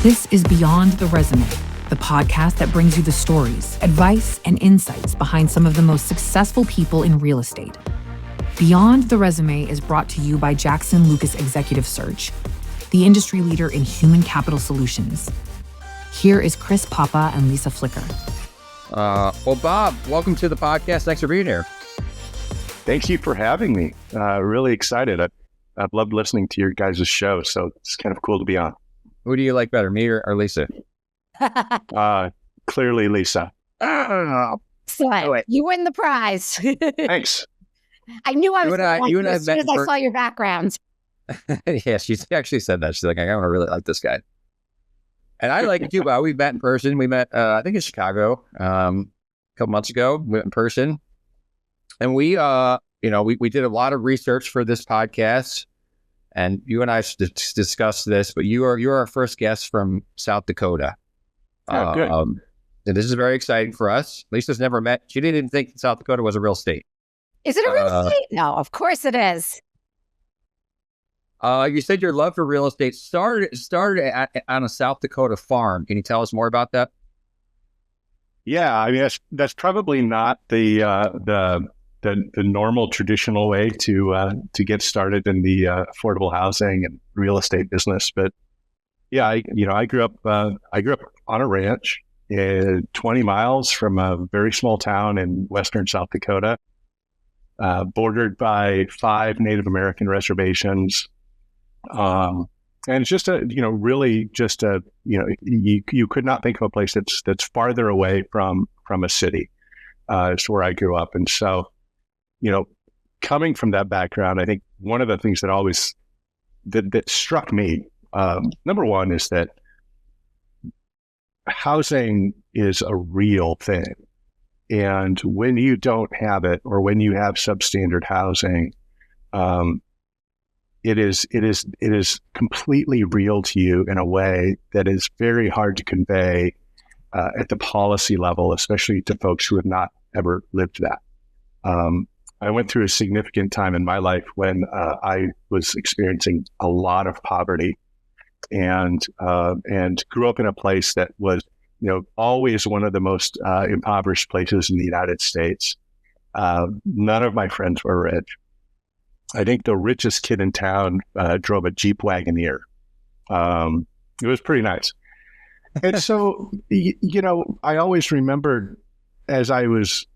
This is Beyond the Resume, the podcast that brings you the stories, advice, and insights behind some of the most successful people in real estate. Beyond the Resume is brought to you by Jackson Lucas Executive Search, the industry leader in human capital solutions. Here is Chris Papa and Lisa Flicker. Well, Bob, welcome to the podcast. Thanks for being here. Thank you for having me. Really excited. I've loved listening to your guys' show, so it's kind of cool to be on. Who do you like better, me or Lisa? Clearly, Lisa. Excellent. You win the prize. Thanks. I knew I was as soon as I saw your background. Yeah, she actually said that. She's like, I don't really like this guy. And I like you too, Bob. We met in person. We met, I think in Chicago, a couple months ago. We met in person. And we did a lot of research for this podcast. And you and I discussed this, but you're our first guest from South Dakota. Oh, good. And this is very exciting for us. Lisa's never met. She didn't even think South Dakota was a real state. Is it a real state? No, of course it is. You said your love for real estate started on a South Dakota farm. Can you tell us more about that? Yeah, I mean that's probably not the normal traditional way to get started in the affordable housing and real estate business. But yeah, I grew up on a ranch 20 miles from a very small town in western South Dakota, bordered by 5 Native American reservations. And it's just you could not think of a place that's farther away from a city. It's where I grew up. And so, coming from that background, I think one of the things that struck me, number one, is that housing is a real thing. And when you don't have it, or when you have substandard housing, it is completely real to you in a way that is very hard to convey at the policy level, especially to folks who have not ever lived that. I went through a significant time in my life when I was experiencing a lot of poverty, and grew up in a place that was, always one of the most impoverished places in the United States. None of my friends were rich. I think the richest kid in town drove a Jeep Wagoneer. It was pretty nice. And so, I always remembered as I was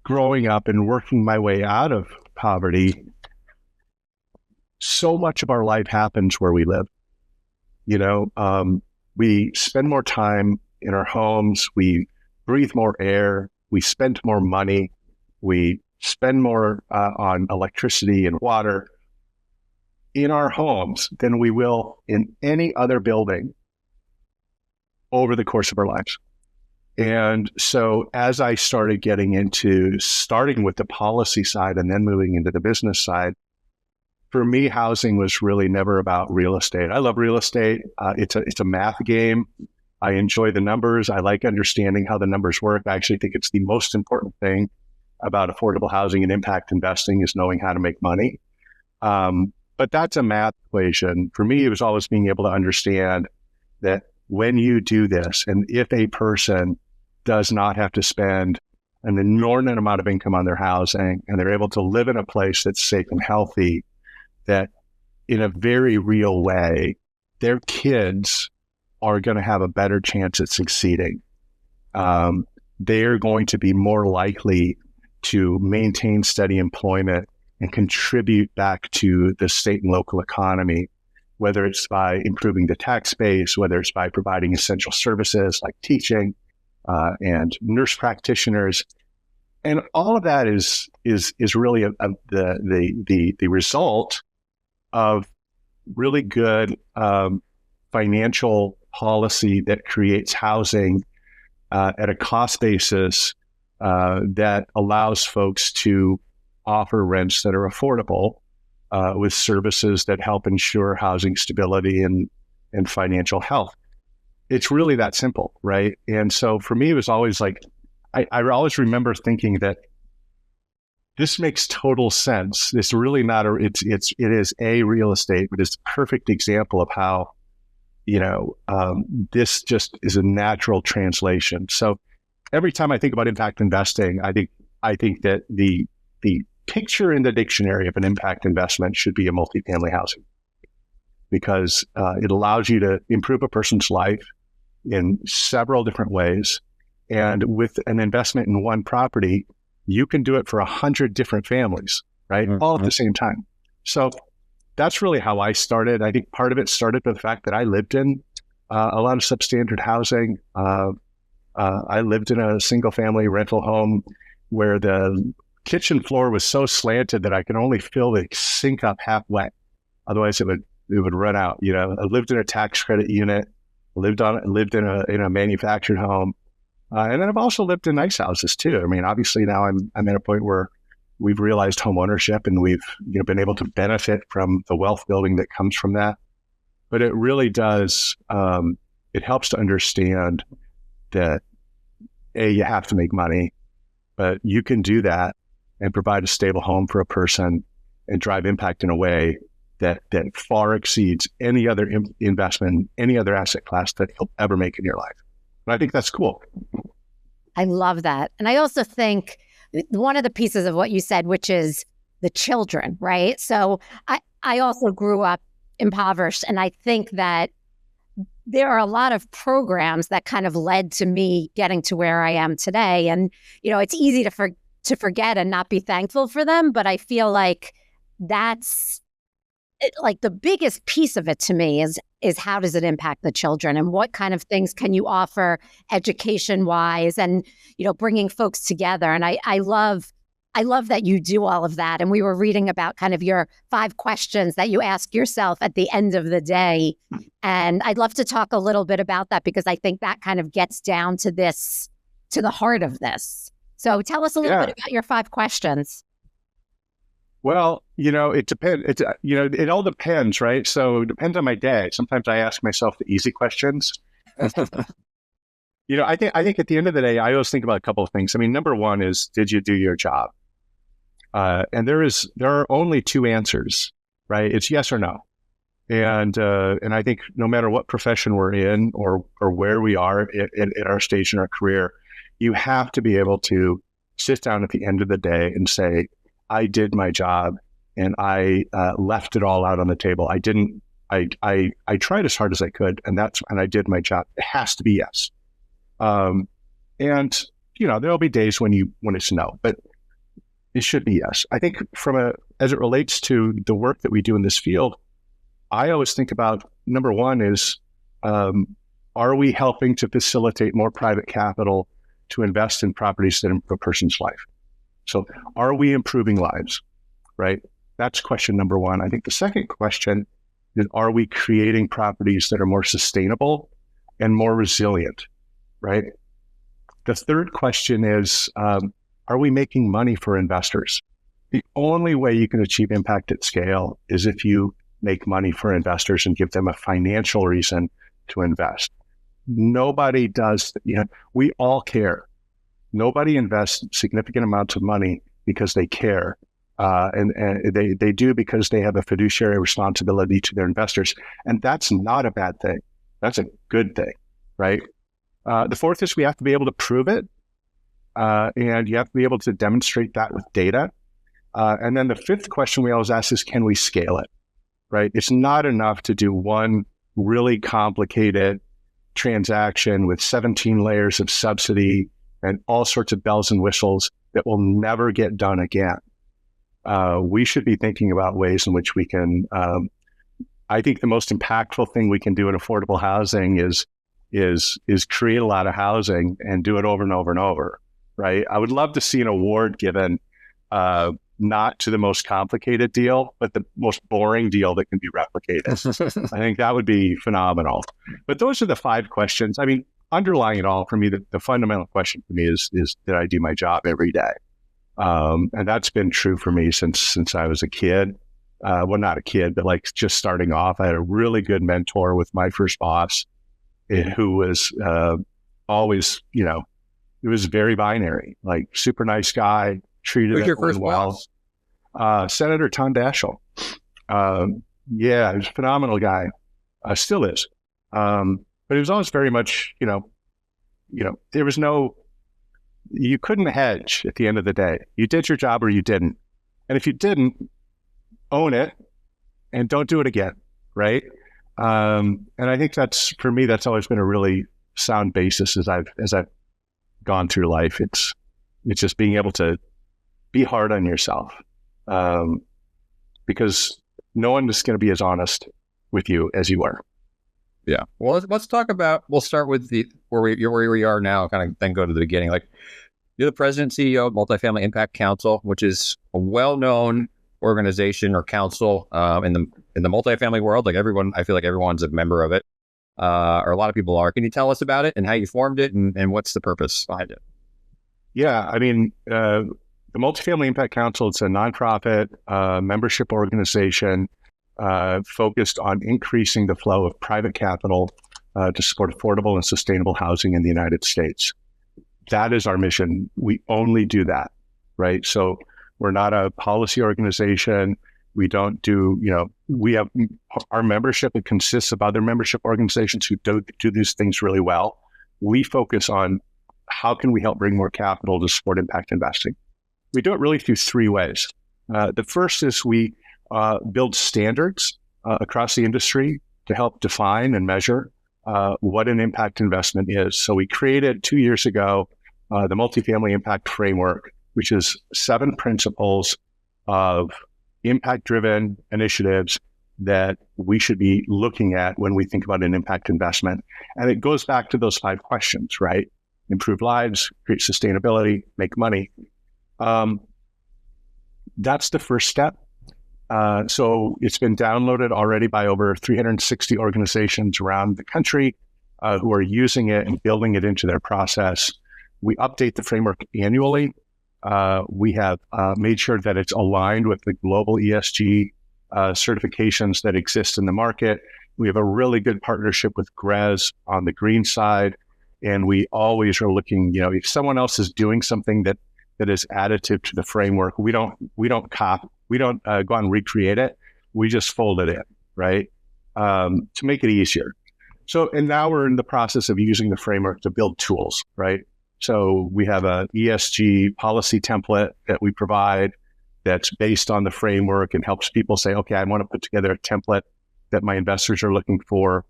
growing up and working my way out of poverty, so much of our life happens where we live. We spend more time in our homes, we breathe more air, we spend more money, we spend more on electricity and water in our homes than we will in any other building over the course of our lives. And so as I started starting with the policy side and then moving into the business side, for me, housing was really never about real estate. I love real estate. It's a math game. I enjoy the numbers. I like understanding how the numbers work. I actually think it's the most important thing about affordable housing and impact investing is knowing how to make money. But that's a math equation. For me, it was always being able to understand that when you do this, and if a person does not have to spend an inordinate amount of income on their housing, and they're able to live in a place that's safe and healthy, that in a very real way, their kids are going to have a better chance at succeeding. They're going to be more likely to maintain steady employment and contribute back to the state and local economy, whether it's by improving the tax base, whether it's by providing essential services like teaching and nurse practitioners. And all of that is really the result of really good financial policy that creates housing at a cost basis that allows folks to offer rents that are affordable with services that help ensure housing stability and financial health. It's really that simple, right? And so for me, it was always like, I always remember thinking that this makes total sense. It's really not it is a real estate, but it's a perfect example of how this just is a natural translation. So every time I think about impact investing, I think that the picture in the dictionary of an impact investment should be a multifamily housing, because it allows you to improve a person's life in several different ways. And with an investment in one property, you can do it for 100 different families, right? Mm-hmm. All at the same time. So that's really how I started. I think part of it started with the fact that I lived in a lot of substandard housing. I lived in a single family rental home where the kitchen floor was so slanted that I could only fill the sink up half wet. Otherwise it would run out. I lived in a tax credit unit, lived in a manufactured home. And then I've also lived in nice houses too. I mean, obviously now I'm at a point where we've realized home ownership and we've been able to benefit from the wealth building that comes from that. But it really does, it helps to understand that you have to make money, but you can do that and provide a stable home for a person and drive impact in a way that far exceeds any other investment, any other asset class that you'll ever make in your life. And I think that's cool. I love that. And I also think one of the pieces of what you said, which is the children, right? So I also grew up impoverished. And I think that there are a lot of programs that kind of led to me getting to where I am today. And, it's easy to forget and not be thankful for them. But I feel like that's like the biggest piece of it to me is how does it impact the children and what kind of things can you offer education wise and, bringing folks together. And I love that you do all of that. And we were reading about kind of your 5 questions that you ask yourself at the end of the day. And I'd love to talk a little bit about that because I think that kind of gets down to the heart of this. So tell us a little bit about your 5 questions. Well, it depends. It all depends, right? So it depends on my day. Sometimes I ask myself the easy questions. I think at the end of the day, I always think about a couple of things. I mean, number one is, did you do your job? And there are only 2 answers, right? It's yes or no. And I think no matter what profession we're in or where we are at our stage in our career, you have to be able to sit down at the end of the day and say, I did my job and I left it all out on the table. I tried as hard as I could and I did my job. It has to be yes. And there'll be days when it's no, but it should be yes. I think as it relates to the work that we do in this field, I always think about number one is, are we helping to facilitate more private capital to invest in properties that improve a person's life? So are we improving lives, right? That's question number one. I think the second question is, are we creating properties that are more sustainable and more resilient, right? The third question is, are we making money for investors? The only way you can achieve impact at scale is if you make money for investors and give them a financial reason to invest. Nobody does, we all care. Nobody invests significant amounts of money because they care. And they do because they have a fiduciary responsibility to their investors. And that's not a bad thing. That's a good thing, right? The fourth is we have to be able to prove it. And you have to be able to demonstrate that with data. And then the fifth question we always ask is, can we scale it, right? It's not enough to do one really complicated transaction with 17 layers of subsidy and all sorts of bells and whistles that will never get done again. We should be thinking about ways in which we can, I think the most impactful thing we can do in affordable housing is create a lot of housing and do it over and over and over, right? I would love to see an award given, not to the most complicated deal, but the most boring deal that can be replicated. I think that would be phenomenal. But those are the 5 questions. I mean, underlying it all for me, the fundamental question for me is did I do my job every day? And that's been true for me since I was a kid. Well, not a kid, but like just starting off. I had a really good mentor with my first boss who was always, it was very binary, like super nice guy, treated everyone well. Senator Tom Daschle. Yeah, he was a phenomenal guy. Still is. But it was always very much, there was you couldn't hedge at the end of the day. You did your job or you didn't. And if you didn't, own it and don't do it again, right? And I think for me, that's always been a really sound basis as I've gone through life. It's just being able to be hard on yourself, because no one is going to be as honest with you as you are. Yeah. Well, let's talk about, we'll start with where we are now, kind of then go to the beginning. Like, you're the president and CEO of Multifamily Impact Council, which is a well-known organization or council in the multifamily world. Like, I feel like everyone's a member of it, or a lot of people are. Can you tell us about it and how you formed it and what's the purpose behind it? Yeah, I mean, the Multifamily Impact Council, it's a nonprofit membership organization focused on increasing the flow of private capital to support affordable and sustainable housing in the United States. That is our mission. We only do that, right? So we're not a policy organization. We don't do, we have our membership. It consists of other membership organizations who do these things really well. We focus on how can we help bring more capital to support impact investing. We do it really through three ways. The first is we build standards across the industry to help define and measure what an impact investment is. So we created 2 years ago the Multifamily Impact Framework, which is 7 principles of impact-driven initiatives that we should be looking at when we think about an impact investment. And it goes back to those 5 questions, right? Improve lives, create sustainability, make money. That's the first step. So it's been downloaded already by over 360 organizations around the country who are using it and building it into their process. We update the framework annually. We have made sure that it's aligned with the global ESG certifications that exist in the market. We have a really good partnership with GRES on the green side. And we always are looking, if someone else is doing something that is additive to the framework, we don't go and recreate it. We just fold it in, right? To make it easier. So, and now we're in the process of using the framework to build tools, right? So we have a ESG policy template that we provide that's based on the framework and helps people say, okay, I want to put together a template that my investors are looking for,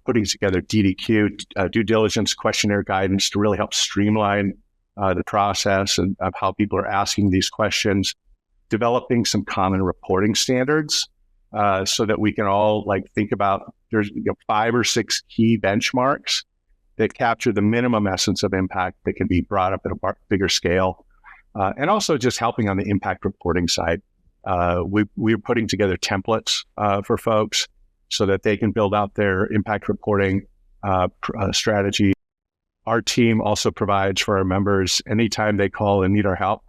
putting together DDQ, due diligence questionnaire guidance to really help streamline the process and of how people are asking these questions, developing some common reporting standards so that we can all think about, there's 5 or 6 key benchmarks that capture the minimum essence of impact that can be brought up at a bigger scale. And also just helping on the impact reporting side. We're putting together templates for folks so that they can build out their impact reporting strategy. Our team also provides for our members, anytime they call and need our help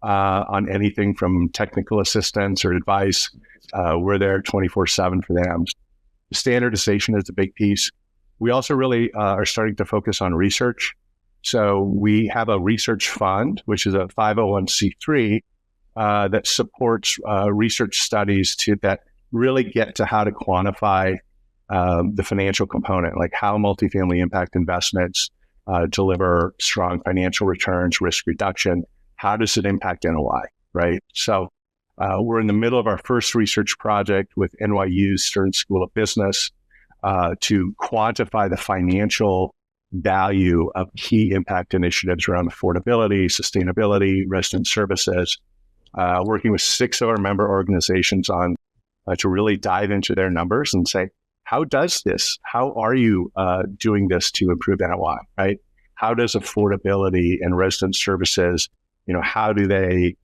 on anything from technical assistance or advice, we're there 24/7 for them. Standardization is a big piece. We also really are starting to focus on research. So we have a research fund, which is a 501c3 that supports research studies that really get to how to quantify the financial component, like how multifamily impact investments deliver strong financial returns, risk reduction. How does it impact NOI, right? So we're in the middle of our first research project with NYU's Stern School of Business to quantify the financial value of key impact initiatives around affordability, sustainability, resident services, working with 6 of our member organizations on to really dive into their numbers and say, how are you doing this to improve NOI, right? How does affordability and resident services, how do they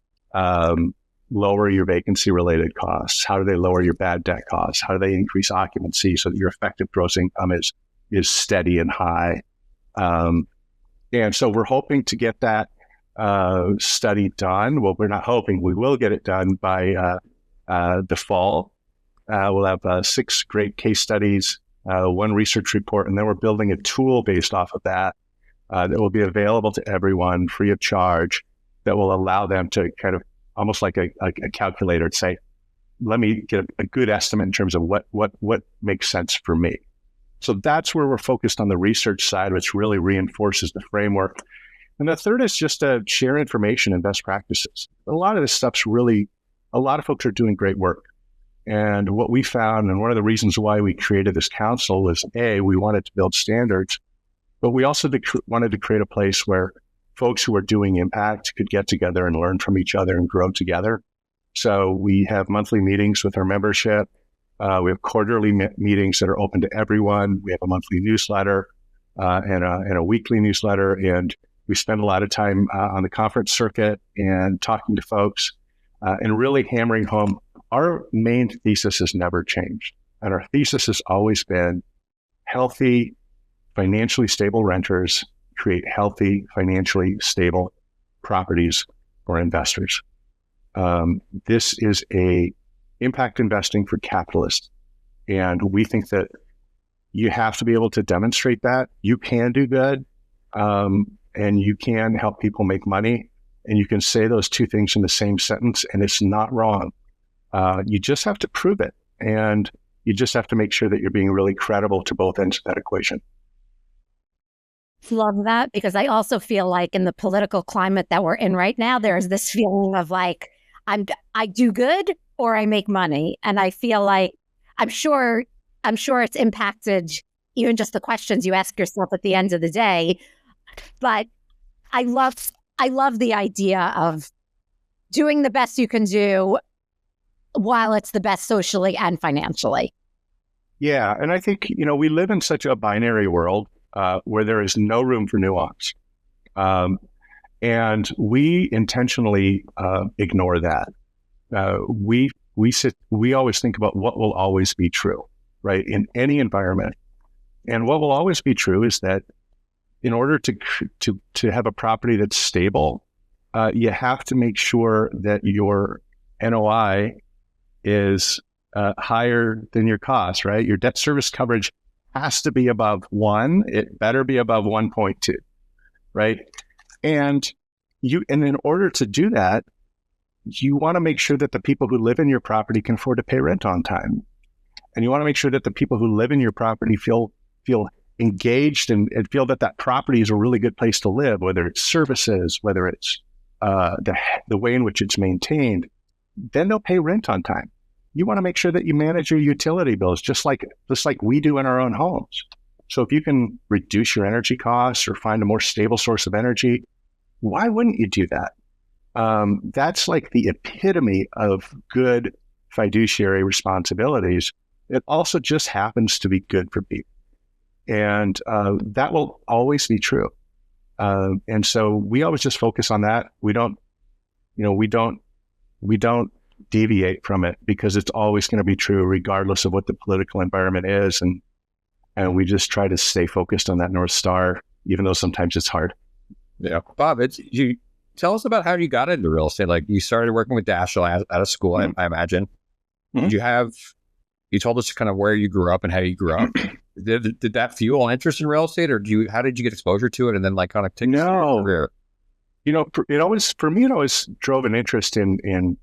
lower your vacancy related costs? How do they lower your bad debt costs? How do they increase occupancy so that your effective gross income is steady and high? And so we're hoping to get that study done. Well, we're not hoping, we will get it done by the fall. We'll have 6 great case studies, 1 research report, and then we're building a tool based off of that that will be available to everyone free of charge that will allow them to kind of almost like a calculator to say, let me get a good estimate in terms of what makes sense for me. So that's where we're focused on the research side, which really reinforces the framework. And the third is just to share information and best practices. A lot of this stuff's really, a lot of folks are doing great work. And what we found, and one of the reasons why we created this council was, A, we wanted to build standards, but we also wanted to create a place where folks who are doing impact could get together and learn from each other and grow together. So we have monthly meetings with our membership. We have quarterly meetings that are open to everyone. We have a monthly newsletter and a weekly newsletter. And we spend a lot of time on the conference circuit and talking to folks and really hammering home. Our main thesis has never changed. And our thesis has always been healthy, financially stable renters create healthy, financially stable properties for investors. This is a impact investing for capitalists. And we think that you have to be able to demonstrate that you can do good, and you can help people make money. And you can say those two things in the same sentence, and it's not wrong. You just have to prove it. And you just have to make sure that you're being really credible to both ends of that equation. Love that, because I also feel like in the political climate that we're in right now, there's this feeling of like, I do good or I make money. And I feel like, I'm sure it's impacted even just the questions you ask yourself at the end of the day. But I love the idea of doing the best you can do while it's the best socially and financially. Yeah. And I think, we live in such a binary world where there is no room for nuance. And we intentionally ignore that. We always think about what will always be true, right, in any environment. And what will always be true is that in order to have a property that's stable, you have to make sure that your NOI is higher than your cost, right? Your debt service coverage has to be above 1. It better be above 1.2, right? And in order to do that, you want to make sure that the people who live in your property can afford to pay rent on time. And you want to make sure that the people who live in your property feel engaged and feel that property is a really good place to live, whether it's services, whether it's the way in which it's maintained. Then they'll pay rent on time. You want to make sure that you manage your utility bills just like we do in our own homes. So if you can reduce your energy costs or find a more stable source of energy, why wouldn't you do that? That's like the epitome of good fiduciary responsibilities. It also just happens to be good for people. And that will always be true. And so we always just focus on that. We don't deviate from it because it's always going to be true regardless of what the political environment is. And we just try to stay focused on that North Star, even though sometimes it's hard. Yeah. Bob, you tell us about how you got into real estate. Like you started working with Dashiell out of school, I imagine. Mm-hmm. You told us kind of where you grew up and how you grew up. Did that fuel interest in real estate, or how did you get exposure to it and then like kind of take your career? It always drove an interest in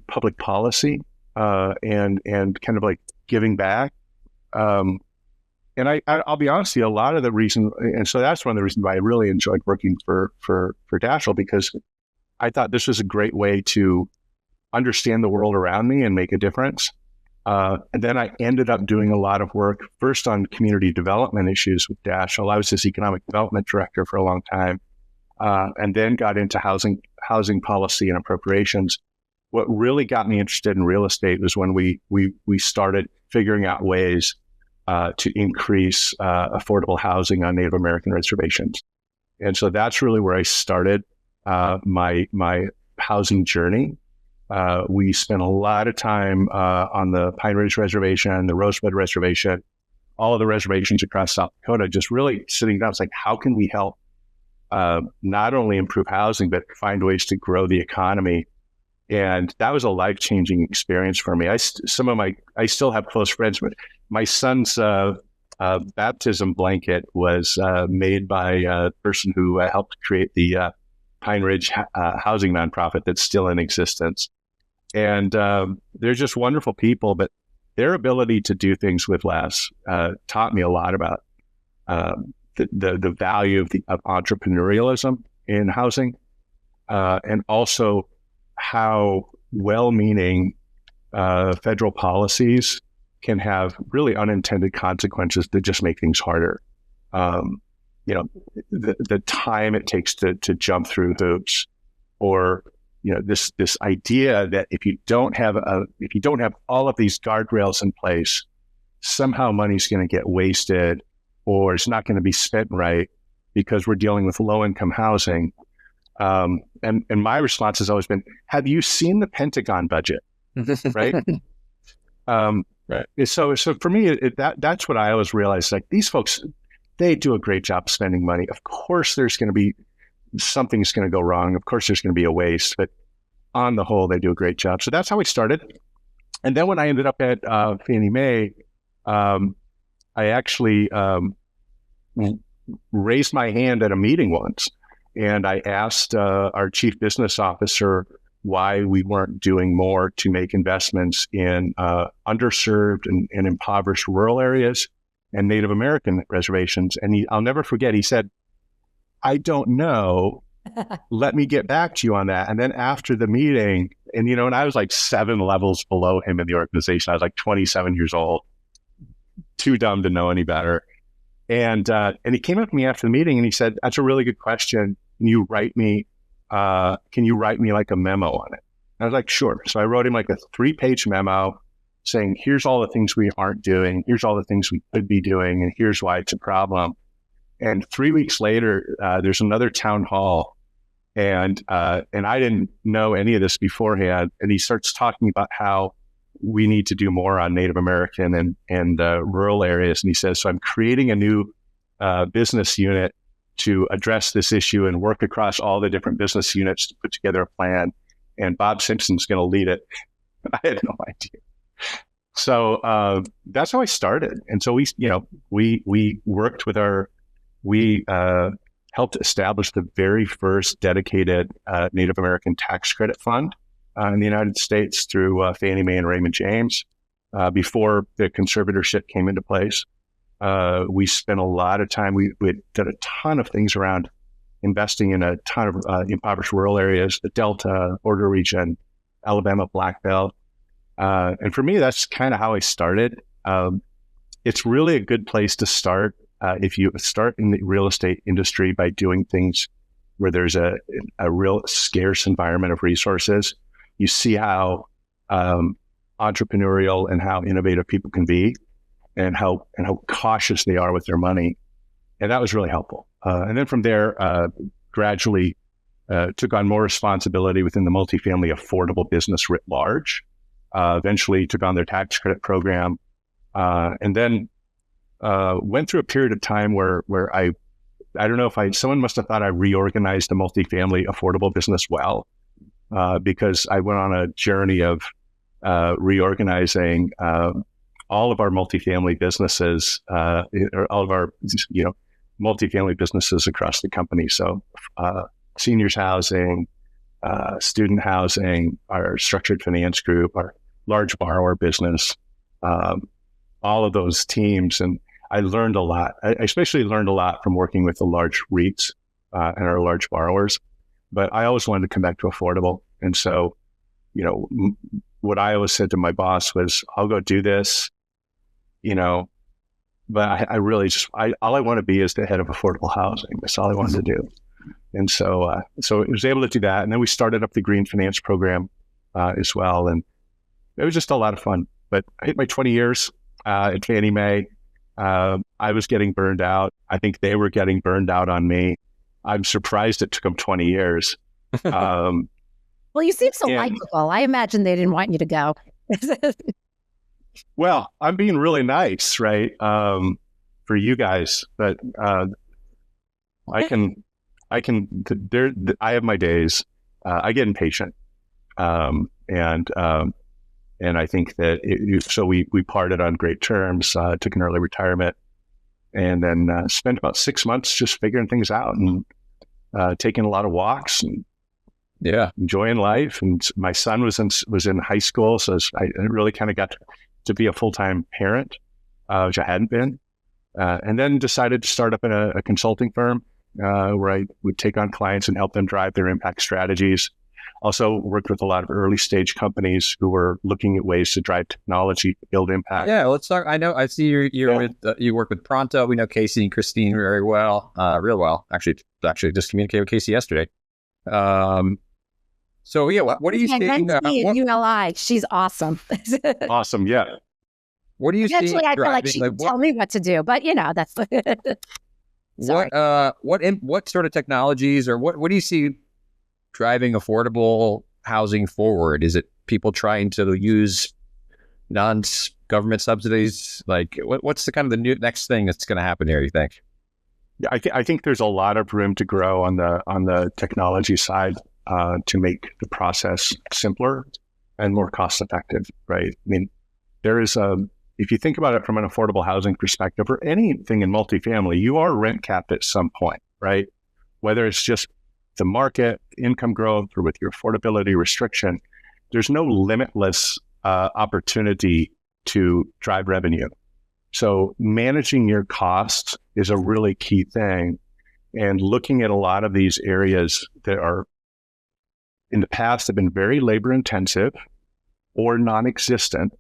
public policy and kind of like giving back. And I'll be honest with you, a lot of the reason, and so that's one of the reasons why I really enjoyed working for Dashiell, because I thought this was a great way to understand the world around me and make a difference. And then I ended up doing a lot of work, first on community development issues with Dashiell. I was his economic development director for a long time, and then got into housing policy and appropriations. What really got me interested in real estate was when we started figuring out ways to increase affordable housing on Native American reservations. And so that's really where I started my housing journey. We spent a lot of time on the Pine Ridge Reservation, the Rosebud Reservation, all of the reservations across South Dakota, just really sitting down. It's like, how can we help not only improve housing, but find ways to grow the economy? And that was a life-changing experience for me. I still have close friends, but my son's baptism blanket was made by a person who helped create the Pine Ridge housing nonprofit that's still in existence. And they're just wonderful people. But their ability to do things with less taught me a lot about the value of entrepreneurialism in housing, and also how well-meaning federal policies can have really unintended consequences that just make things harder. The time it takes to jump through hoops, or this idea that if you don't have all of these guardrails in place, somehow money's going to get wasted, or it's not going to be spent right because we're dealing with low-income housing. And my response has always been, have you seen the Pentagon budget? Right? Right. So for me, that's what I always realized. Like, these folks, they do a great job spending money. Of course, there's going to be something's going to go wrong. Of course, there's going to be a waste, but on the whole, they do a great job. So that's how we started. And then when I ended up at Fannie Mae, I actually raised my hand at a meeting once, and I asked our chief business officer why we weren't doing more to make investments in underserved and impoverished rural areas and Native American reservations. And I'll never forget, he said, I don't know. Let me get back to you on that. And then after the meeting, and I was like 7 levels below him in the organization. I was like 27 years old, too dumb to know any better. And he came up to me after the meeting and he said, that's a really good question. Can you write me like a memo on it? And I was like, sure. So I wrote him like a 3-page memo saying, here's all the things we aren't doing. Here's all the things we could be doing. And here's why it's a problem. And 3 weeks later, there's another town hall. And I didn't know any of this beforehand. And he starts talking about how we need to do more on Native American and rural areas. And he says, so I'm creating a new business unit to address this issue and work across all the different business units to put together a plan. And Bob Simpson's going to lead it. I had no idea. So that's how I started. And so we worked with we helped establish the very first dedicated Native American tax credit fund in the United States through Fannie Mae and Raymond James before the conservatorship came into place. We spent a lot of time, we did a ton of things around investing in a ton of impoverished rural areas, the Delta, Border Region, Alabama, Black Belt. And for me, that's kind of how I started. It's really a good place to start if you start in the real estate industry by doing things where there's a real scarce environment of resources. You see how entrepreneurial and how innovative people can be, and how cautious they are with their money. And that was really helpful. And then from there, gradually took on more responsibility within the multifamily affordable business writ large. Eventually took on their tax credit program. And then went through a period of time where I don't know if someone must have thought I reorganized the multifamily affordable business well, because I went on a journey of reorganizing all of our multifamily businesses, or all of our multifamily businesses across the company. So seniors housing, student housing, our structured finance group, our large borrower business, all of those teams. And I learned a lot. I especially learned a lot from working with the large REITs and our large borrowers. But I always wanted to come back to affordable. And so, what I always said to my boss was, I'll go do this, but I really all I want to be is the head of affordable housing. That's all I wanted to do. And so, so I was able to do that. And then we started up the green finance program as well. And it was just a lot of fun. But I hit my 20 years at Fannie Mae. I was getting burned out. I think they were getting burned out on me. I'm surprised it took them 20 years. Well, you seem so likable. I imagine they didn't want you to go. Well, I'm being really nice, right? For you guys, but I have my days. I get impatient. And I think that so we parted on great terms, took an early retirement, and then spent about 6 months just figuring things out and taking a lot of walks and enjoying life. And my son was in high school, so I really kind of got to to be a full-time parent, which I hadn't been, and then decided to start up in a consulting firm where I would take on clients and help them drive their impact strategies. Also worked with a lot of early stage companies who were looking at ways to drive technology to build impact. Yeah, let's talk. I know. I see you're with you work with Pronto. We know Casey and Christine very well, real well. Actually, just communicated with Casey yesterday. So yeah, what are you seeing? ULI, she's awesome. Awesome, yeah. What do you see? Eventually, I feel like she can tell me what to do, but that's what sort of technologies or what do you see driving affordable housing forward? Is it people trying to use non-government subsidies? Like, what's the kind of the next thing that's going to happen here, you think? Yeah, I think there's a lot of room to grow on the technology side to make the process simpler and more cost effective, right? I mean, there is if you think about it from an affordable housing perspective or anything in multifamily, you are rent capped at some point, right? Whether it's just the market, income growth, or with your affordability restriction, there's no limitless opportunity to drive revenue. So managing your costs is a really key thing. And looking at a lot of these areas that are in the past have been very labor intensive or non-existent,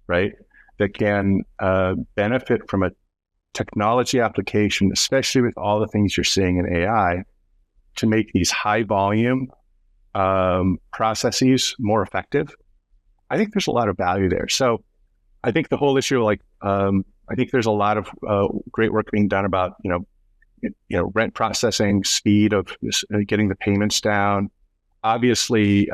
right? That can benefit from a technology application, especially with all the things you're seeing in AI, to make these high volume processes more effective. I think there's a lot of value there. So I think the whole issue, I think there's a lot of great work being done about, rent processing, speed of getting the payments down. Obviously,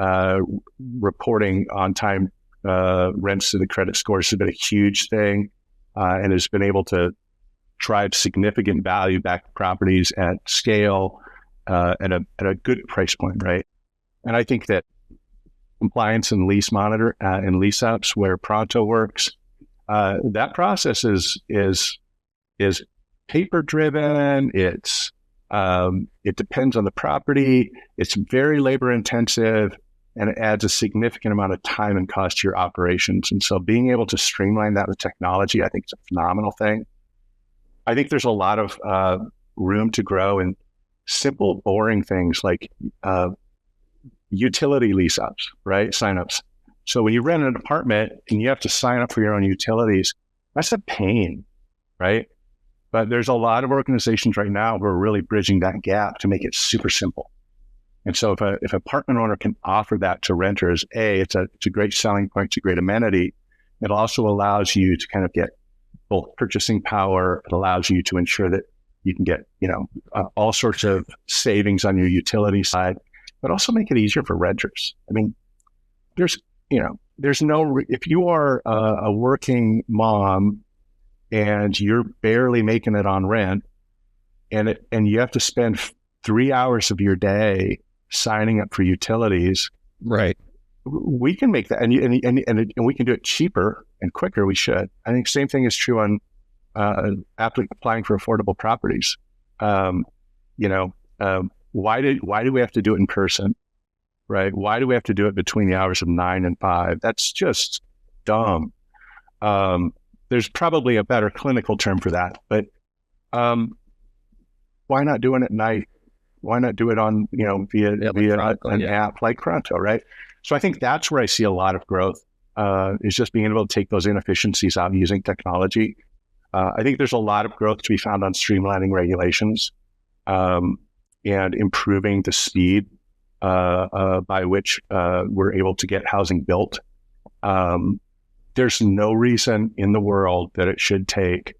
reporting on time rents to the credit scores has been a huge thing and has been able to drive significant value back to properties at scale at a good price point, right? And I think that compliance and lease monitor and lease ups where Pronto works, that process is paper driven. It depends on the property. It's very labor intensive, and it adds a significant amount of time and cost to your operations. And so being able to streamline that with technology, I think is a phenomenal thing. I think there's a lot of room to grow in simple, boring things like utility lease ups, right? Signups. So when you rent an apartment and you have to sign up for your own utilities, that's a pain, right? But there's a lot of organizations right now who are really bridging that gap to make it super simple. And so if an apartment owner can offer that to renters, it's a great selling point, it's a great amenity. It also allows you to kind of get both purchasing power. It allows you to ensure that you can get, all sorts of savings on your utility side, but also make it easier for renters. I mean, if you are a working mom and you're barely making it on rent, and you have to spend 3 hours of your day signing up for utilities, right? We can make that, and we can do it cheaper and quicker. We should. I think same thing is true on applying for affordable properties. Why do we have to do it in person, right? Why do we have to do it between the hours of 9 and 5? That's just dumb. There's probably a better clinical term for that, but why not do it at night? Why not do it on, via an app like Pronto, right? So I think that's where I see a lot of growth, is just being able to take those inefficiencies out using technology. I think there's a lot of growth to be found on streamlining regulations and improving the speed by which we're able to get housing built. There's no reason in the world that it should take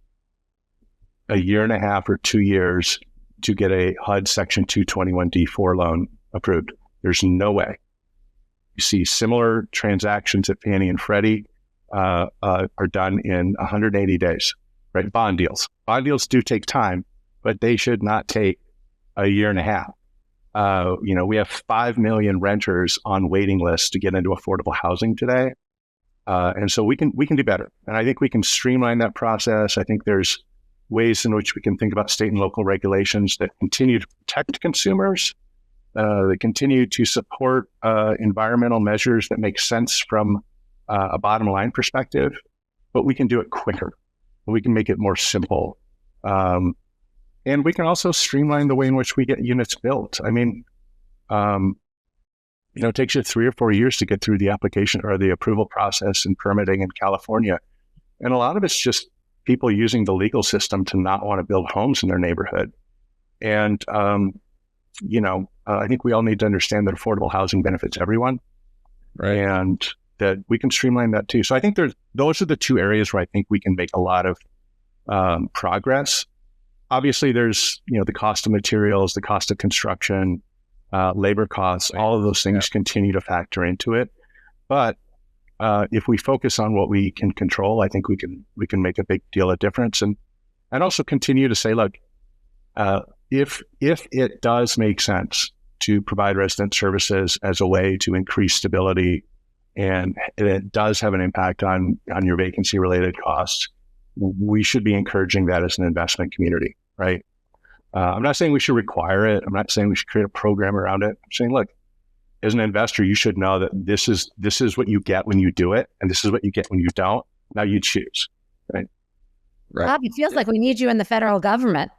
a year and a half or 2 years to get a HUD Section 221D4 loan approved. There's no way. You see similar transactions at Fannie and Freddie are done in 180 days, right? Bond deals. Bond deals do take time, but they should not take a year and a half. We have 5 million renters on waiting lists to get into affordable housing today. And so we can do better. And I think we can streamline that process. I think there's ways in which we can think about state and local regulations that continue to protect consumers, that continue to support environmental measures that make sense from a bottom line perspective, but we can do it quicker. We can make it more simple. And we can also streamline the way in which we get units built. I mean, it takes you 3 or 4 years to get through the application or the approval process and permitting in California. And a lot of it's just people using the legal system to not want to build homes in their neighborhood. And, I think we all need to understand that affordable housing benefits everyone. Right. And that we can streamline that too. So I think those are the 2 areas where I think we can make a lot of progress. Obviously, there's, the cost of materials, the cost of construction, labor costs, all of those things continue to factor into it. But if we focus on what we can control, I think we can make a big deal of difference. And also continue to say, look, if it does make sense to provide resident services as a way to increase stability, and it does have an impact on your vacancy related costs, we should be encouraging that as an investment community, right? I'm not saying we should require it. I'm not saying we should create a program around it. I'm saying, look, as an investor, you should know that this is what you get when you do it, and this is what you get when you don't. Now you choose, right? Right. Bob, it feels like we need you in the federal government.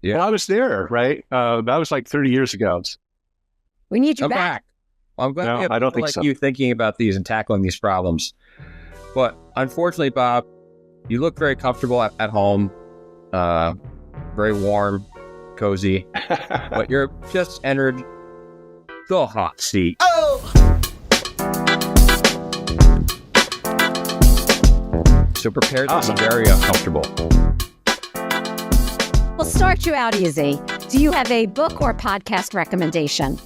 Yeah. Well, I was there, right? That was like 30 years ago. We need you I'm back. I'm glad No, we have I don't people think like so. you thinking about these and tackling these problems. But unfortunately, Bob, you look very comfortable at home, very warm, cozy, but you're just entered the hot seat. So prepare to Awesome. be very uncomfortable. We'll start you out easy. Do you have a book or podcast recommendation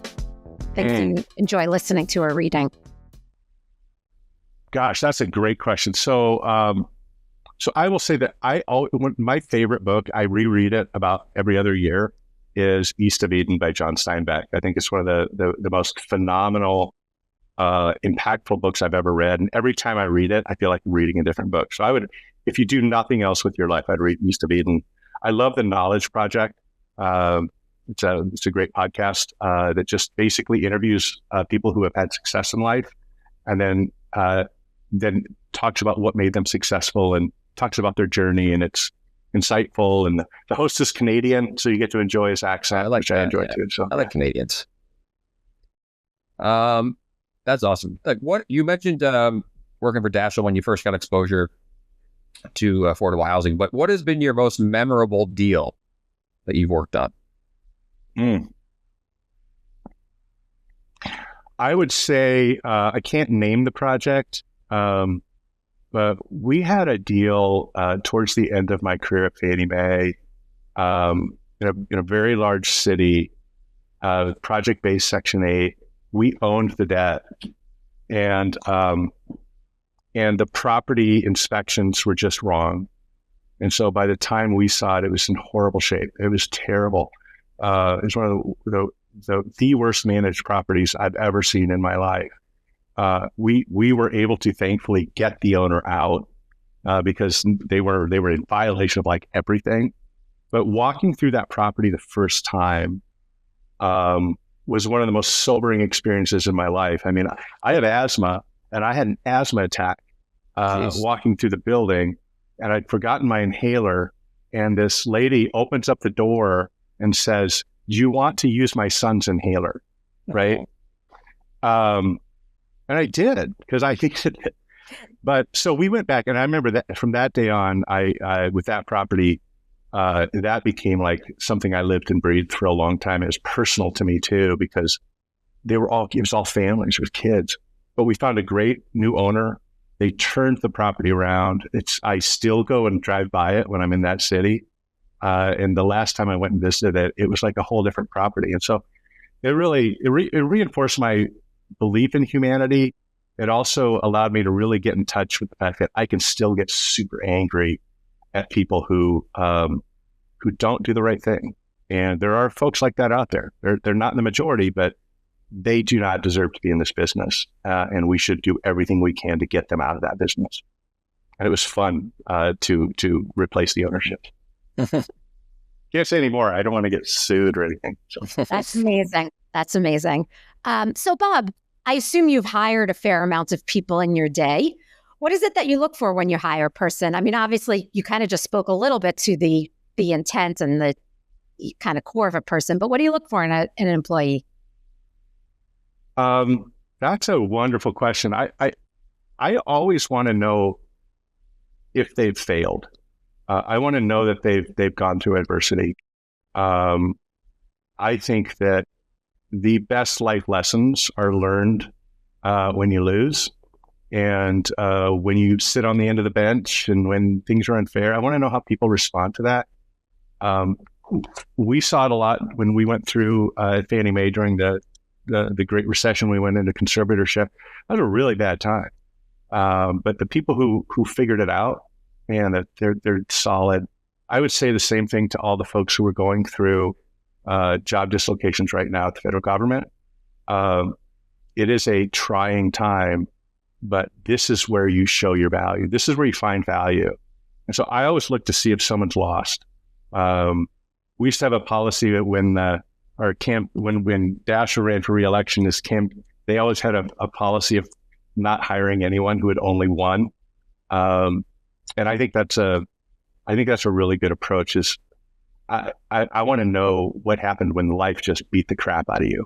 that you enjoy listening to or reading? Gosh, that's a great question. So I will say that my favorite book, I reread it about every other year, is East of Eden by John Steinbeck. I think it's one of the most phenomenal, impactful books I've ever read. And every time I read it, I feel like reading a different book. So I would, if you do nothing else with your life, I'd read East of Eden. I love The Knowledge Project. It's a great podcast that just basically interviews people who have had success in life, and then talks about what made them successful and talks about their journey, and it's insightful. And the host is Canadian, so you get to enjoy his accent, which I enjoy too. So I like Canadians. That's awesome. Like what you mentioned, working for Dashiell when you first got exposure to affordable housing, but what has been your most memorable deal that you've worked on? I would say I can't name the project, but we had a deal towards the end of my career at Fannie Mae in a very large city, project-based Section 8. We owned the debt, and the property inspections were just wrong. And so by the time we saw it, it was in horrible shape. It was terrible. It was one of the worst managed properties I've ever seen in my life. We were able to thankfully get the owner out because they were in violation of like everything. But walking through that property the first time was one of the most sobering experiences in my life. I mean, I have asthma, and I had an asthma attack walking through the building, and I'd forgotten my inhaler. And this lady opens up the door and says, "Do you want to use my son's inhaler?" Right? And I did, because I needed it. But so we went back, and I remember that from that day on, I with that property, that became like something I lived and breathed for a long time. It was personal to me too, because it was all families with kids. But we found a great new owner. They turned the property around. I still go and drive by it when I'm in that city. And the last time I went and visited it, it was like a whole different property. And so it reinforced my belief in humanity. It also allowed me to really get in touch with the fact that I can still get super angry at people who don't do the right thing. And there are folks like that out there. They're not in the majority, but they do not deserve to be in this business. And we should do everything we can to get them out of that business. And it was fun to replace the ownership. Can't say any more. I don't want to get sued or anything. So. That's amazing. That's amazing. So Bob, I assume you've hired a fair amount of people in your day. What is it that you look for when you hire a person? I mean, obviously, you kind of just spoke a little bit to the intent and the kind of core of a person, but what do you look for in an employee? That's a wonderful question. I always want to know if they've failed. I want to know that they've gone through adversity. I think that the best life lessons are learned when you lose, and when you sit on the end of the bench, and when things are unfair. I want to know how people respond to that. We saw it a lot when we went through Fannie Mae during the Great Recession. We went into conservatorship. That was a really bad time. But the people who figured it out, man, they're solid. I would say the same thing to all the folks who are going through job dislocations right now at the federal government. It is a trying time, but this is where you show your value. This is where you find value. And so I always look to see if someone's lost. We used to have a policy that when Dasher ran for re-election, they always had a policy of not hiring anyone who had only won. And I think that's a really good approach. Is I want to know what happened when life just beat the crap out of you,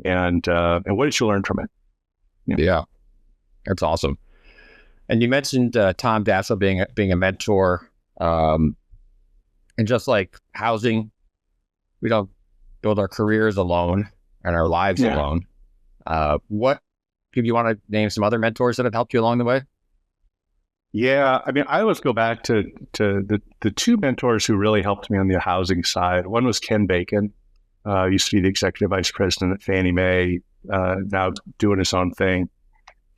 and what did you learn from it? Yeah, that's awesome. And you mentioned Tom Dassel being a mentor, and just like housing, we don't build our careers alone and our lives alone. If you want to name some other mentors that have helped you along the way? Yeah, I mean, I always go back to the two mentors who really helped me on the housing side. One was Ken Bacon, used to be the executive vice president at Fannie Mae, now doing his own thing.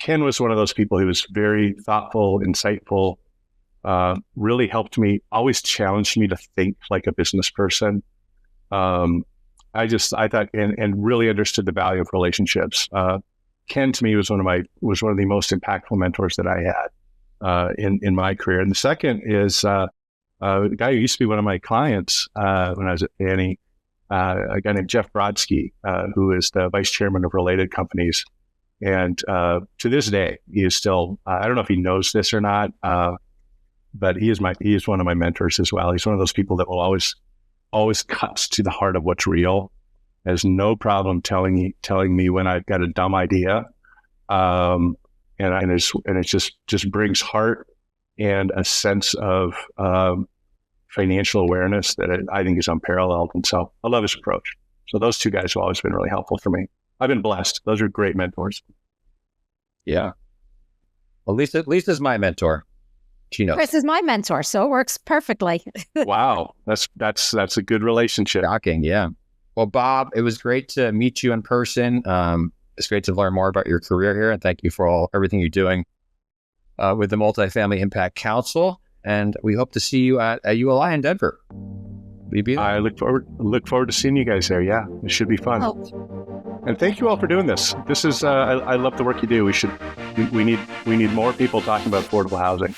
Ken was one of those people who was very thoughtful, insightful, really helped me, always challenged me to think like a business person. I thought, and really understood the value of relationships. Ken, to me, was one of the most impactful mentors that I had in my career. And the second is a guy who used to be one of my clients when I was at Fannie, a guy named Jeff Brodsky, who is the vice chairman of Related Companies. And to this day, he is still, I don't know if he knows this or not, but he is one of my mentors as well. He's one of those people that will always cuts to the heart of what's real. Has no problem telling me when I've got a dumb idea, and it just brings heart and a sense of financial awareness that I think is unparalleled. And so I love his approach. So those two guys have always been really helpful for me. I've been blessed. Those are great mentors. Yeah. Well, Lisa's my mentor. She knows. Chris is my mentor, so it works perfectly. Wow, that's a good relationship. Shocking, yeah. Well, Bob, it was great to meet you in person. It's great to learn more about your career here, and thank you for everything you're doing with the Multifamily Impact Council. And we hope to see you at ULI in Denver. Will you be there? I look forward to seeing you guys there. Yeah, it should be fun. Oh. And thank you all for doing this. This is I love the work you do. We need more people talking about affordable housing.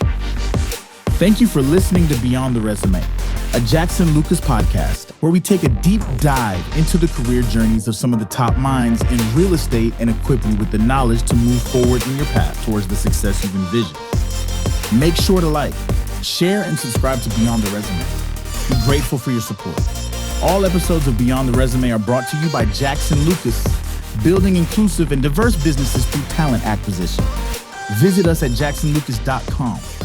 Thank you for listening to Beyond the Resume, a Jackson Lucas podcast where we take a deep dive into the career journeys of some of the top minds in real estate and equip you with the knowledge to move forward in your path towards the success you've envisioned. Make sure to like, share, and subscribe to Beyond the Resume. We're grateful for your support. All episodes of Beyond the Resume are brought to you by Jackson Lucas, building inclusive and diverse businesses through talent acquisition. Visit us at jacksonlucas.com.